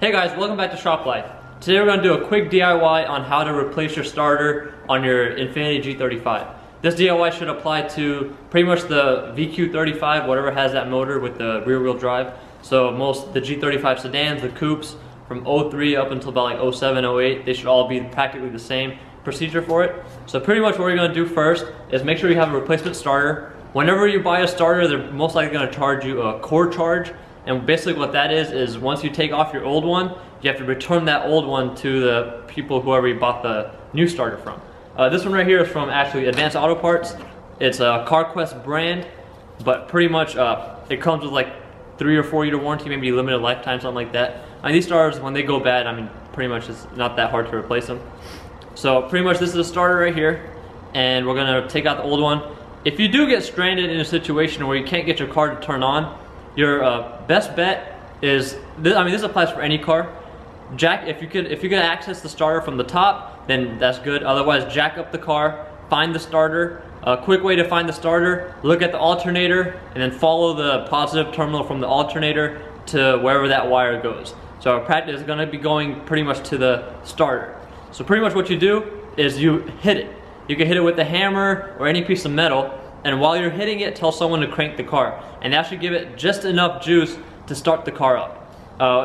Hey guys, welcome back to Shop Life. Today we're going to do a quick DIY on how to replace your starter on your Infiniti G35. This DIY should apply to pretty much the VQ35, whatever has that motor with the rear wheel drive. So the G35 sedans, the coupes, from 03 up until about like 07, 08, they should all be practically the same procedure for it. So pretty much what we're going to do first is make sure you have a replacement starter. Whenever you buy a starter, they're most likely going to charge you a core charge. And basically what that is once you take off your old one, you have to return that old one to the people, whoever you bought the new starter from. This one right here is from actually Advanced Auto Parts. It's a CarQuest brand, but pretty much it comes with like 3 or 4 year warranty, maybe limited lifetime, something like that. I mean, these starters, when they go bad, I mean, pretty much it's not that hard to replace them. So pretty much this is a starter right here, and we're gonna take out the old one. If you do get stranded in a situation where you can't get your car to turn on, your best bet is, this applies for any car. If you can access the starter from the top, then that's good. Otherwise, jack up the car, find the starter. A quick way to find the starter, look at the alternator, and then follow the positive terminal from the alternator to wherever that wire goes. So our practice is gonna be going pretty much to the starter. So pretty much what you do is you hit it. You can hit it with a hammer or any piece of metal, and while you're hitting it, tell someone to crank the car. And that should give it just enough juice to start the car up.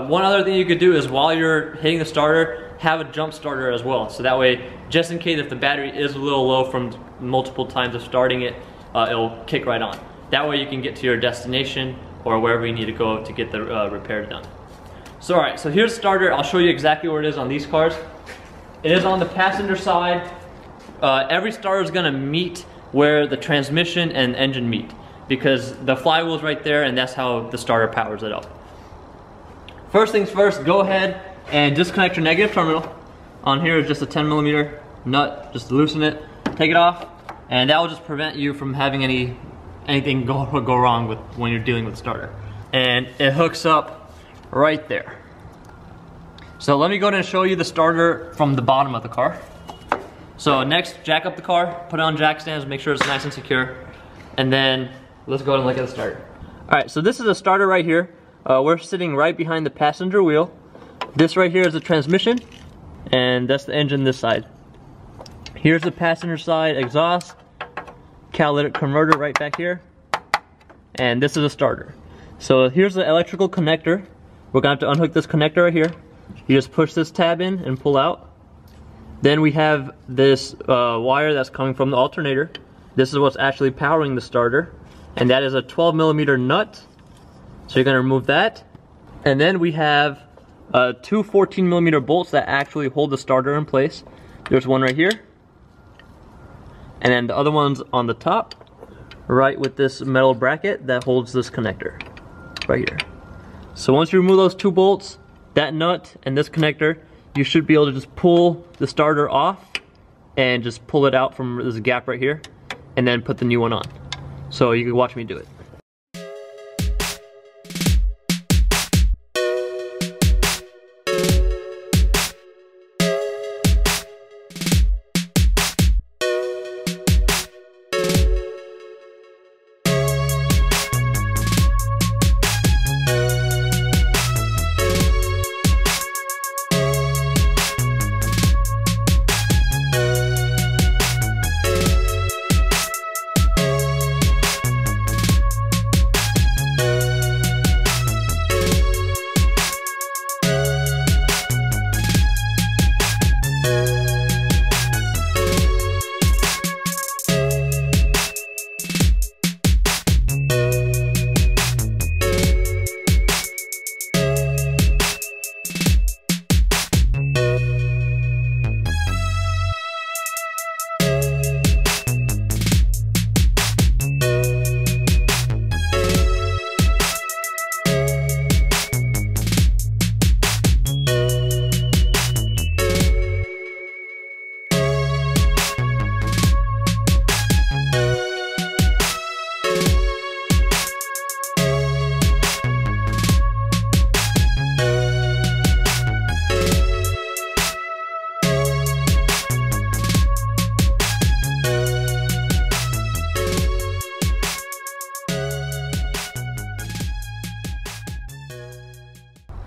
One other thing you could do is while you're hitting the starter, have a jump starter as well. So that way, just in case if the battery is a little low from multiple times of starting it, it'll kick right on. That way you can get to your destination or wherever you need to go to get the repair done. So alright, so here's the starter. I'll show you exactly where it is on these cars. It is on the passenger side. Every starter is gonna meet where the transmission and engine meet, because the flywheel is right there and that's how the starter powers it up. First things first, go ahead and disconnect your negative terminal. On here is just a 10mm nut, just loosen it, take it off, and that will just prevent you from having anything go wrong with when you're dealing with the starter. And it hooks up right there. So let me go ahead and show you the starter from the bottom of the car. So next, jack up the car, put it on jack stands, make sure it's nice and secure, and then let's go ahead and look at the starter. Alright, so this is a starter right here. We're sitting right behind the passenger wheel. This right here is the transmission, and that's the engine this side. Here's the passenger side exhaust, catalytic converter right back here, and this is a starter. So here's the electrical connector. We're gonna have to unhook this connector right here. You just push this tab in and pull out. Then we have this wire that's coming from the alternator. This is what's actually powering the starter, and that is a 12mm nut. So you're gonna remove that. And then we have two 14mm bolts that actually hold the starter in place. There's one right here, and then the other one's on the top, right with this metal bracket that holds this connector, right here. So once you remove those 2 bolts, that nut and this connector, you should be able to just pull the starter off and just pull it out from this gap right here, and then put the new one on. So you can watch me do it.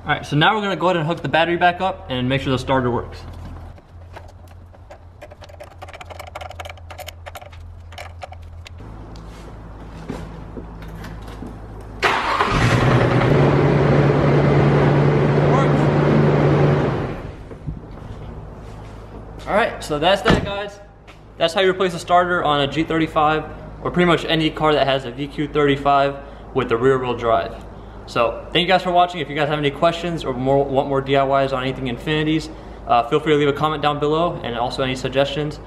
All right, so now we're gonna go ahead and hook the battery back up and make sure the starter works. Alright, so that's that, guys. That's how you replace a starter on a G35 or pretty much any car that has a VQ35 with the rear wheel drive. So thank you guys for watching. If you guys have any questions or want more DIYs on anything Infinitis, feel free to leave a comment down below, and also any suggestions.